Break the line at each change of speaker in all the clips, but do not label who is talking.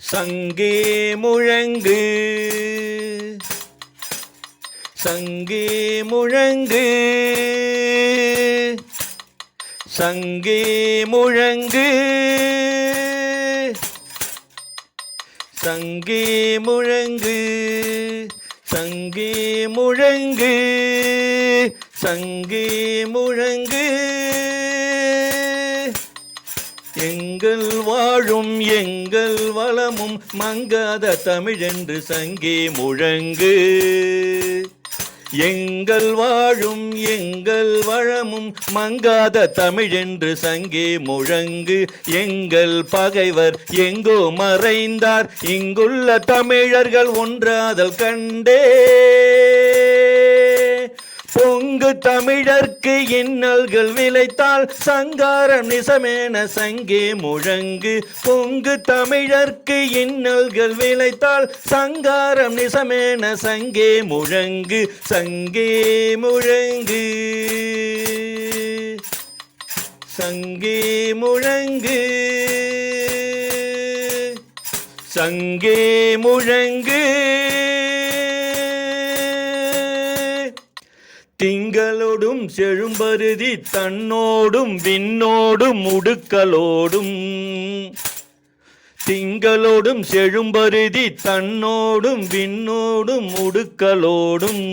சங்கே முழங்கு சங்கே முழங்கு சங்கே முழங்கு சங்கே முழங்கு சங்கே முழங்கு சங்கே முழங்கு எங்கள் வாழும் எங்கள் வளமும் மங்காத தமிழென்று சங்கே முழங்கு எங்கள் வாழும் எங்கள் வளமும் மங்காத தமிழென்று சங்கே முழங்கு எங்கள் பகைவர் எங்கோ மறைந்தார் இங்குள்ள தமிழர்கள் ஒன்றாதல் கண்டே பொங்கு தமிழர்க்கு இன்னல்கள் விளைத்தால் சங்காரம் நிசமேன சங்கே முழங்கு பொங்கு தமிழர்க்கு இன்னல்கள் விளைத்தால் சங்காரம் நிசமேன சங்கே முழங்கு சங்கே முழங்கு சங்கே முழங்கு சங்கே முழங்கு திங்களோடும் செழும்பருதி தன்னோடும் விண்ணோடும் உடுக்கலோடும் திங்களோடும் செழும்பருதி தன்னோடும் விண்ணோடும் உடுக்கலோடும்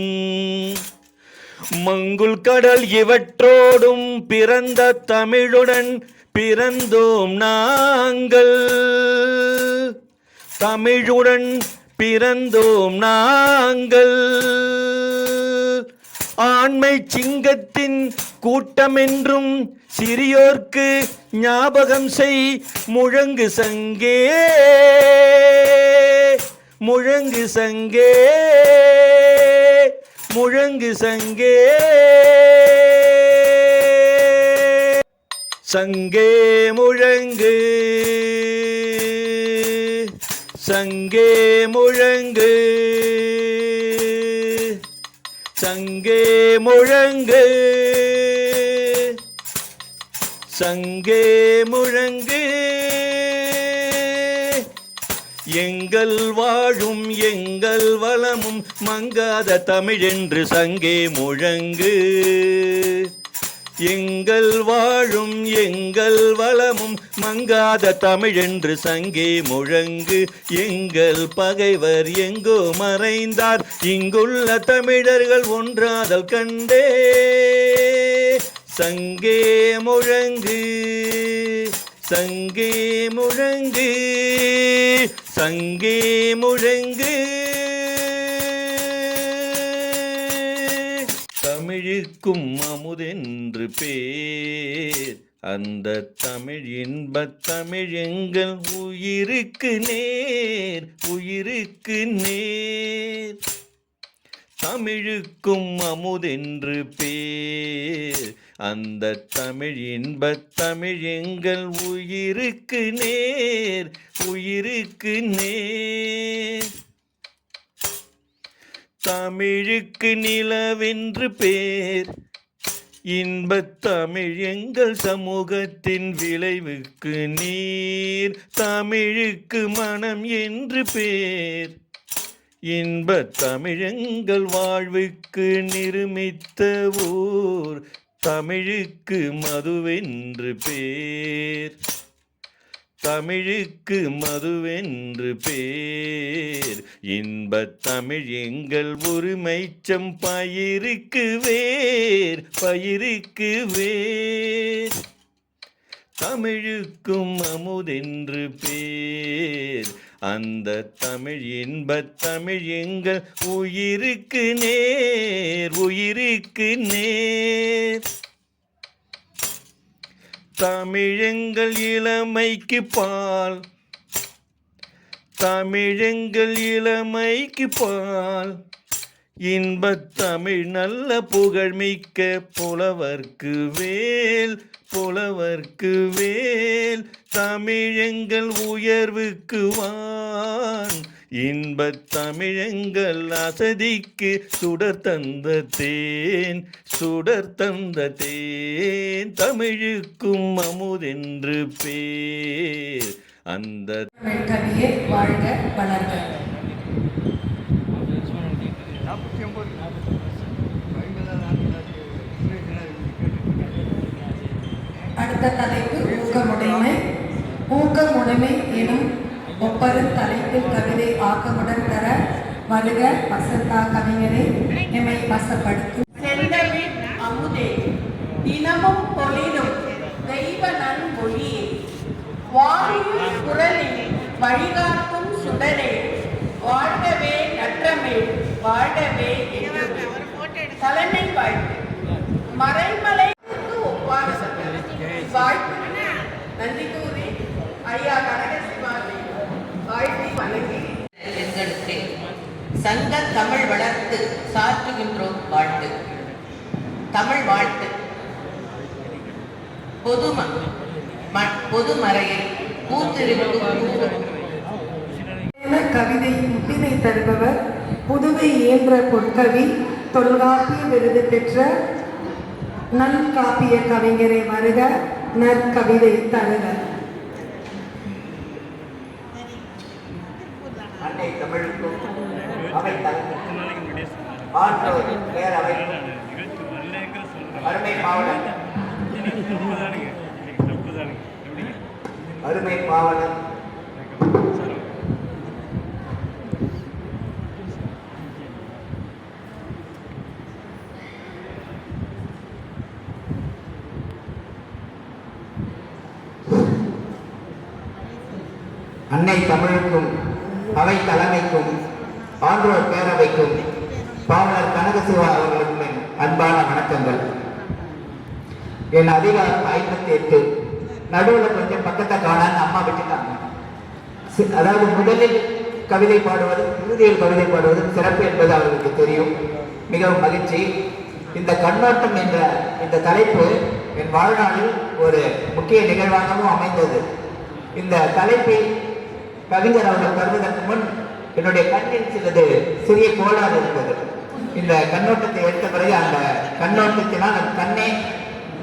மங்குல் கடல் இவற்றோடும் பிறந்த தமிழுடன் பிறந்தோம் நாங்கள் தமிழுடன் பிறந்தோம் நாங்கள் ஆண்மை சிங்கத்தின் கூட்டமென்றும் சிறியோர்க்கு ஞாபகம் செய் முழங்கு சங்கே முழங்கு சங்கே முழங்கு சங்கே சங்கே முழங்கு சங்கே முழங்கு சங்கே முழங்கு சங்கே முழங்கு எங்கள் வாழும் எங்கள் வளமும் மங்காத தமிழென்று சங்கே முழங்கு எங்கள் வாழும் எங்கள் வளமும் மங்காத தமிழென்று சங்கே முழங்கு எங்கள் பகைவர் எங்கோ மறைந்தார் இங்குள்ள தமிழர்கள் ஒன்றாதல் கண்டே சங்கே முழங்கு சங்கே முழங்கு சங்கே முழங்கு தமிழுக்கும் அமுதென்று பேர் அந்த தமிழ் இன்பத் தமிழ் எங்கள் உயிருக்கு நேர் உயிருக்கு நேர் தமிழுக்கும் அமுதென்று பேர் அந்த தமிழ் இன்பத் தமிழ் எங்கள் உயிருக்கு நேர் உயிருக்கு நேர் தமிழுக்கு நிலவென்று பேர் இன்பத் தமிழ் எங்கள் சமூகத்தின் விளைவுக்கு நீர் தமிழுக்கு மனம் என்று பேர் இன்பத் தமிழ் எங்கள் வாழ்வுக்கு நிருமித்த ஊர் தமிழுக்கு மதுவென்று பேர் தமிழுக்கு மதுவென்று பேர் இன்பத் தமிழ் எங்கள் உரிமைச்சம் பயிருக்கு வேர் பயிருக்கு வேர் தமிழுக்கும் அமுதென்று பேர் அந்த தமிழ் இன்பத் தமிழ் எங்கள் உயிருக்கு நேர் உயிருக்கு நேர் தமிழெங்கள் இளமைக்கு பால் தமிழெங்கள் இளமைக்கு பால் இன்பத் தமிழ் நல்ல புகழ்மிக்க புலவர்க்கு வேல் புலவர்க்கு வேல் தமிழெங்கள் உயர்வுக்கு வான் இன்பத் தமிழெங்கள் அசதிக்கு சுடர் தந்த தேன் சுடர் தந்த தேன் தமிழுக்கும் அமுதென்று பேர் அந்த
கவியே வாழ்க வளர்க. அடுத்த தலைப்பு ஊக்கமுடைமை. ஊக்கமுடைமை எனும் ஒப்பரும் தலைப்பில் கவிதை ஆக்கமுடன் தர வருக வசந்தா கவிஞரை எம்மை வசப்படுத்தும்.
செந்தமிழ் அமுதே, தினமும் பொழிலும் தெய்வ நன்மொழியே, வாழியும் குரலில் வழிகாட்டும் சுடரே, வாழ்கவே நற்றமே, வாழ்கவே என்றுமே. தலைமை வாழ்த்து. மறைமலைக்கு ஒப்பான வாழ்த்து. நன்றி கூறி ஐயா கனகசிவாவை வாழ்த்தி வணங்கி
எங்களுக்கு சங்க தமிழ் வளர்த்து சாற்றுகின்றோம் வாழ்த்து. தமிழ் வாழ்த்து. பொதுமறையில் பூத்திருக்கும்
கவிதை முத்தினை தருபவர் புதுவை இயன்ற பொற்கவி தொல்காப்பிய விருது பெற்ற நல்காப்பிய கவிஞரை வருக நற்கவிதை தருக.
அன்னை தமிழுக்கும் அவை தலைமைக்கும் ஆற்றோர் பேரவை அருமை பாவலர் அருமை பாவலர் அன்னை தமிழுக்கும் அவை தலைமைக்கும் ஆன்றோர் பேரவைக்கும் பாவலர் கனகசிவா அவர்களுக்கும் என் அன்பான வணக்கங்கள். என் அதிகாரம் 58. நடுவில் கொஞ்சம் பக்கத்தை காணான்னு அம்மா விட்டுட்டாங்க. அதாவது முதலில் கவிதை பாடுவது இறுதியில் கவிதை பாடுவது சிறப்பு என்பது அவர்களுக்கு தெரியும். மிகவும் மகிழ்ச்சி. இந்த கண்ணோட்டம் என்ற இந்த தலைப்பு என் வாழ்நாளில் ஒரு முக்கிய நிகழ்வாகவும் அமைந்தது. இந்த தலைப்பை கவிஞர் அவர்கள் வருவதற்கு முன் என்னுடைய கண்ணில் சிலது சிறிய கோளாறு இருந்தது. இந்த கண்ணோட்டத்தை எடுத்த பிறகு அந்த கண்ணோட்டத்தினால் அந்த கண்ணே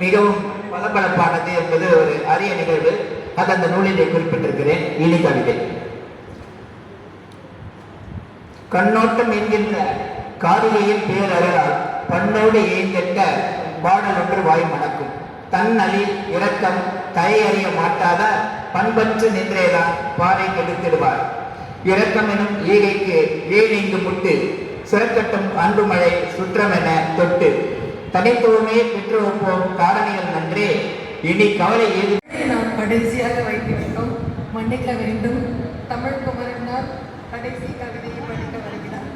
மிகவும் பளபளப்பானது என்பது ஒரு அரிய நிகழ்வு. அது அந்த நூலிலே குறிப்பிட்டிருக்கிறேன். இனி கவிதை. கண்ணோட்டம் என்கின்ற காரிகையின் பேரழகால் பண்ணோடு ஏங்கெட்ட பாடல் ஒன்று வாய் மணக்கும். தன்னழி இரக்கம் தயறிய மாட்டாத பண்பற்று நின்றேதான் பாறை கெடுத்திடுவார். இரக்கம் எனும் ஈகைக்கு ஏன் இங்கு முட்டு சிறக்கட்டும் அன்பு மழை சுற்றமென தொட்டு தனித்துவமே பெற்று வைப்போம் காரணிகள் நன்றே இனி கவலை ஏது.
நாம் கடைசியாக வைத்துவிட்டோம், மன்னிக்க வேண்டும். தமிழ் குமரனால் கடைசி கவிதையை படிக்க வருகிறார்.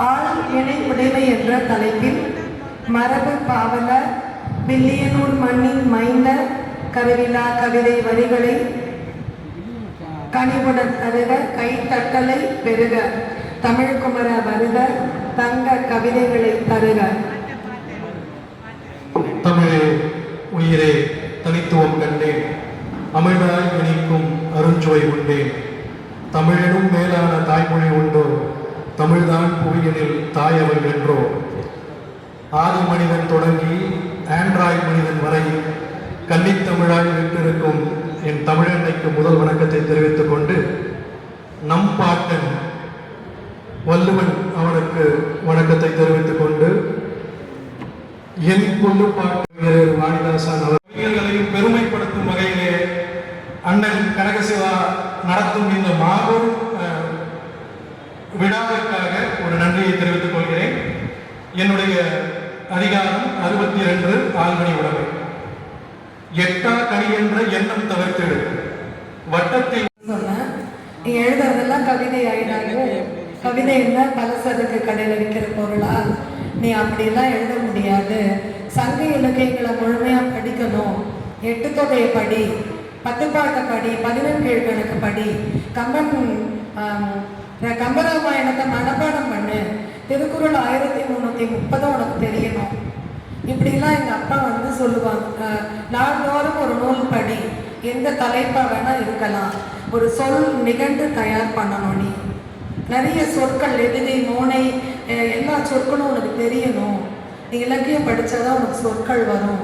ஆள் இணை உடைமை என்ற தலைப்பில் மரபு பாவலர் வில்லியனூர் மண்ணின் மைந்த கருவிழா கவிதை வரிகளை கனிவுடன் தருக கைத்தட்டலை பெருக தமிழ்குமர வருக தங்க கவிதைகளை தருக.
தமிழே உயிரே தனித்துவம் கண்டேன், அமிழ்தாய் இனிக்கும் அருஞ்சுவை உண்டேன். தமிழனும் மேலான தாய்மொழி உண்டோ, தமிழ்தான் புவியனில் தாயவள் என்றோ. ஆதி மனிதன் தொடங்கி ஆண்ட்ராய்டு மனிதன் வரை கன்னித்தமிழாய் விட்டிருக்கும் என் தமிழன்னைக்கு முதல் வணக்கத்தை தெரிவித்துக் கொண்டு, நம் பாட்டன் வள்ளுவன் அவனுக்கு வணக்கத்தை தெரிவித்துக் கொண்டு, என் கொள்ளு பாட்டு வாணிதாசன் அவர்களையும் பெருமைப்படுத்தும் வகையிலே அண்ணன் கனகசிவா நடத்தும் இந்த மாபெரும் விழாவிற்காக ஒரு நன்றியை தெரிவித்துக் கொள்கிறேன். என்னுடைய அதிகாரம் 62 ஆழ்மணி உடைமை. எட்டா கனி என்ற எண்ணம் தவிர்த்திடு வட்டத்தை
சொன்ன எழுதுறதெல்லாம் கவிதை ஆயிடாது. கவிதை என்ன பலசரக்கு கடையில் விற்கிற பொருளா? நீ அப்படியெல்லாம் எழுத முடியாது. சங்க இலக்கியங்களை முழுமையாக படிக்கணும். 8 தொகையை படி, 10 பாட்டை படி, 11 கீழ்கணக்கு படி, கம்பராமாயணத்தை மனப்பாடம் பண்ணு, திருக்குறள் 1330 உனக்கு தெரியணும். இப்படிலாம் எங்கள் அப்பா வந்து சொல்லுவாங்க. நாள்தோறும் ஒரு நூல் படி, எந்த தலைப்பாக வேணால் இருக்கலாம், ஒரு சொல் நிகண்டு தயார் பண்ணணும். நீ நிறைய சொற்கள் எதிரி மோனை எல்லா சொற்களும் உனக்கு தெரியணும். நீ இலக்கியம் படித்தாதான் உனக்கு சொற்கள் வரும்.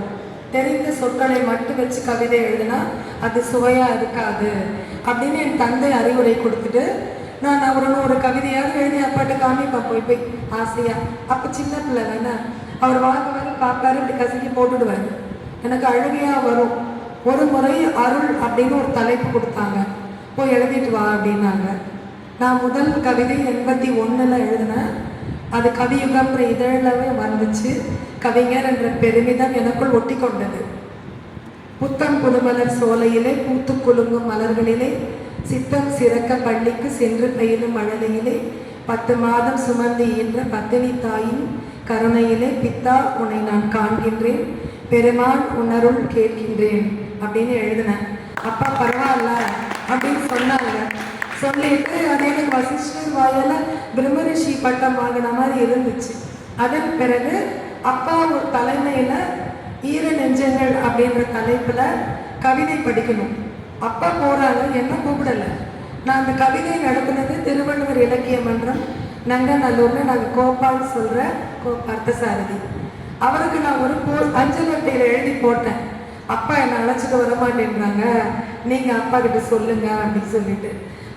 தெரிந்த சொற்களை மட்டும் வச்சு கவிதை எழுதினா அது சுவையாக இருக்காது அப்படின்னு என் தந்தை அறிவுரை கொடுத்துட்டு நான் ஒரு கவிதையாவது எழுதி அப்பாட்ட காமிப்பேன் போய் போய் ஆசையாக. அப்போ சின்ன பிள்ளை தானே, அவர் வாங்குவார் பார்ப்பாரு, இப்படி கசக்கி போட்டுடுவார். எனக்கு அழுகையாக வரும். ஒரு முறை அருள் அப்படின்னு ஒரு தலைப்பு கொடுத்தாங்க, போய் எழுதிட்டு வா அப்படின்னாங்க. நான் முதல் கவிதை 81 எழுதினேன். அது கவியுகம்ன்ற இதழவே வந்துச்சு. கவிஞர் என்ற பெருமிதம் எனக்குள் ஒட்டி கொண்டது. புத்தம் புதுமலர் சோலையிலே பூத்து குலுங்கும் மலர்களிலே சித்தம் சிறக்க பள்ளிக்கு சென்று பயிலும் மழலையிலே 10 மாதம் சுமந்து ஈன்ற பத்தினி தாயின் கருணையிலே பித்தா உன்னை நான் காண்கின்றேன், பெருமான் உணருள் கேட்கின்றேன் அப்படின்னு எழுதினேன். அப்பா பரவாயில்ல அப்படின்னு சொன்னாங்க. சொல்லிட்டு அது எனக்கு வசிஷ்டர் வாயால பிரம்மரிஷி பட்டம் வாங்கின மாதிரி இருந்துச்சு. அதன் பிறகு அப்பா ஒரு தலைமையில ஈர நெஞ்சங்கள் அப்படின்ற தலைப்புல கவிதை படிக்கணும். அப்பா போறாங்க, என்ன கூப்பிடல. நான் அந்த கவிதை நடத்தினது திருவள்ளுவர் இலக்கிய மன்றம் நங்கநல்லூர்ல. நாங்கள் கோபால் சொல்ற பார்த்தசாரதி அவருக்கு நான் ஒரு அஞ்சல் அட்டையில எழுதி போட்டேன். அப்பா என்னை அழைச்சிட்டு வரமாட்டேன்றாங்க, நீங்க அப்பா கிட்ட சொல்லுங்க அப்படின்னு சொல்லிட்டு.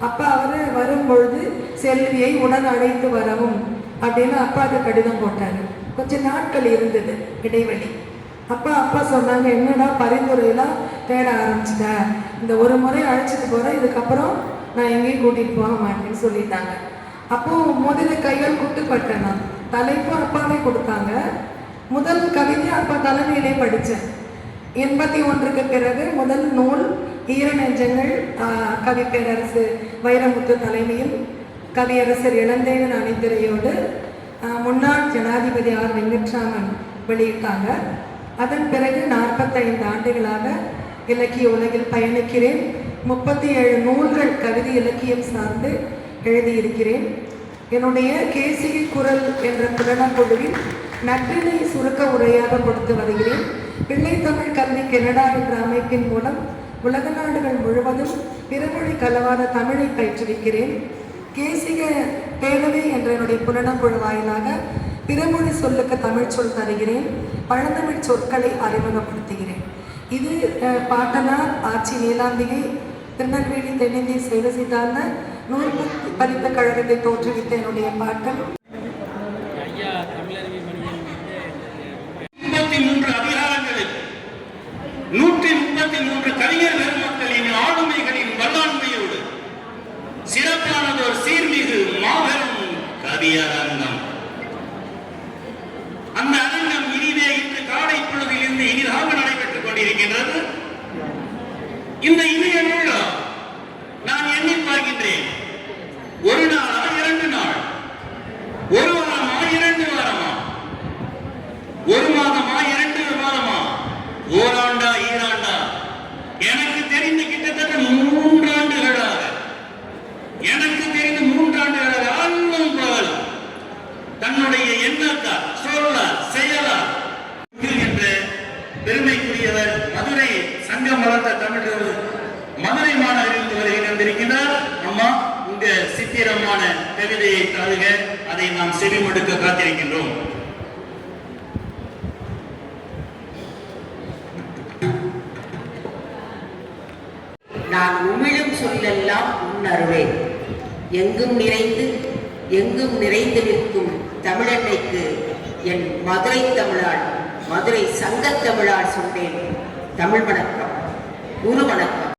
அப்பா அவரு வரும்பொழுது செல்வியை உடன் அழைத்து வரவும் அப்படின்னு அப்பாவுக்கு கடிதம் போட்டாரு. கொஞ்சம் நாட்கள் இருந்தது இடைவெளி. அப்பா சொன்னாங்க, என்னடா பரிந்துரையெல்லாம் தேட ஆரம்பிச்சிட்ட, இந்த ஒரு முறை அழைச்சிட்டு போகிறேன், இதுக்கப்புறம் நான் எங்கேயும் கூட்டிகிட்டு போக மாட்டேன்னு சொல்லிட்டாங்க. அப்போது முதல்ல கைகள் குட்டுப்பட்டேன். நான் தலைப்பு அப்பாவே கொடுத்தாங்க. முதல் கவிதை அப்பா தலைமையிலே படித்தேன். 81க்கு பிறகு முதல் நூல் ஈர நெஞ்சங்கள் கவி பேரரசு வைரமுத்து தலைமையில் கவியரசர் இளந்தேவன் அணிந்துரையோடு முன்னாள் ஜனாதிபதி ஆர் வெங்கட்ராமன் வெளியிட்டாங்க. அதன் பிறகு 45 ஆண்டுகளாக இலக்கிய உலகில் பயணிக்கிறேன். 37 நூல்கள் கவிதை இலக்கியம் சார்ந்து எழுதியிருக்கிறேன். என்னுடைய கேசிகை குரல் என்ற புலனக்குழுவில் நற்றினை சுருக்க உரையாக கொடுத்து வருகிறேன். பிள்ளைத்தமிழ் கல்வி கனடா என்ற அமைப்பின் மூலம் உலக நாடுகள் முழுவதும் பிறமொழி கலவாத தமிழை பயிற்றுவிக்கிறேன். கேசிக பேரவை என்ற என்னுடைய புலனக்குழு வாயிலாக பிறமொழி சொல்லுக்கு தமிழ் சொல் தருகிறேன். பழந்தமிழ் சொற்களை அறிமுகப்படுத்துகிறேன். இது பாட்டனார் ஆட்சி நீலாம்பிகை திருநெல்வேலி தென்னிந்திய சைவ சித்தாந்த நூல் பதித்த கழகத்தை தோற்றுவித்த என்னுடைய பாட்டன்.
33 அதிகாரங்களில் 133 கவிஞர் பெருமக்களின் ஆளுமைகளின் வல்லாண்மையோடு சிறப்பானதோர் சீர்மிகு மாபெரும் கவியரங்கம். அந்த அரங்கம் இனிதே இன்று காடை பொழுதில் இருந்து இனிதாக நடைபெற்றுக் கொண்டிருக்கின்றது. இந்த இனிய விழா நான் எண்ணி பார்க்கின்றேன், ஒரு நாளா 2 நாள், ஒரு வாரமா 2 வாரமா, ஒரு மாதமா 2 மாதமா, ஓராண்டா ஈராண்டா, எனக்கு தெரிந்து கிட்டத்தட்ட 3 ஆண்டுகளாக, எனக்கு தெரிந்து 3 ஆண்டுகளாக அல்லும் பகலும் தன்னுடைய எண்ணத்தால் சொல்லால் செயலால் என்ற பெருமைக்குரியவர் மதுரை சங்கம் வளர்த்த தமிழர் மதுரை மாநகரில் வருகை வந்திருக்கிறார். அம்மா, இந்த சித்திரமான கவிதையை தாழுக, அதை நாம் செவிமடுக்க காத்திருக்கின்றோம்.
நான் உமிழும் சொல்லெல்லாம் உன்னருளே, எங்கும் நிறைந்து எங்கும் நிறைந்து நிற்கும் தமிழன்னைக்கு என் மதுரை தமிழால், மதுரை சங்கத் தமிழால் சொன்னேன் தமிழ் வணக்கம், குரு வணக்கம்.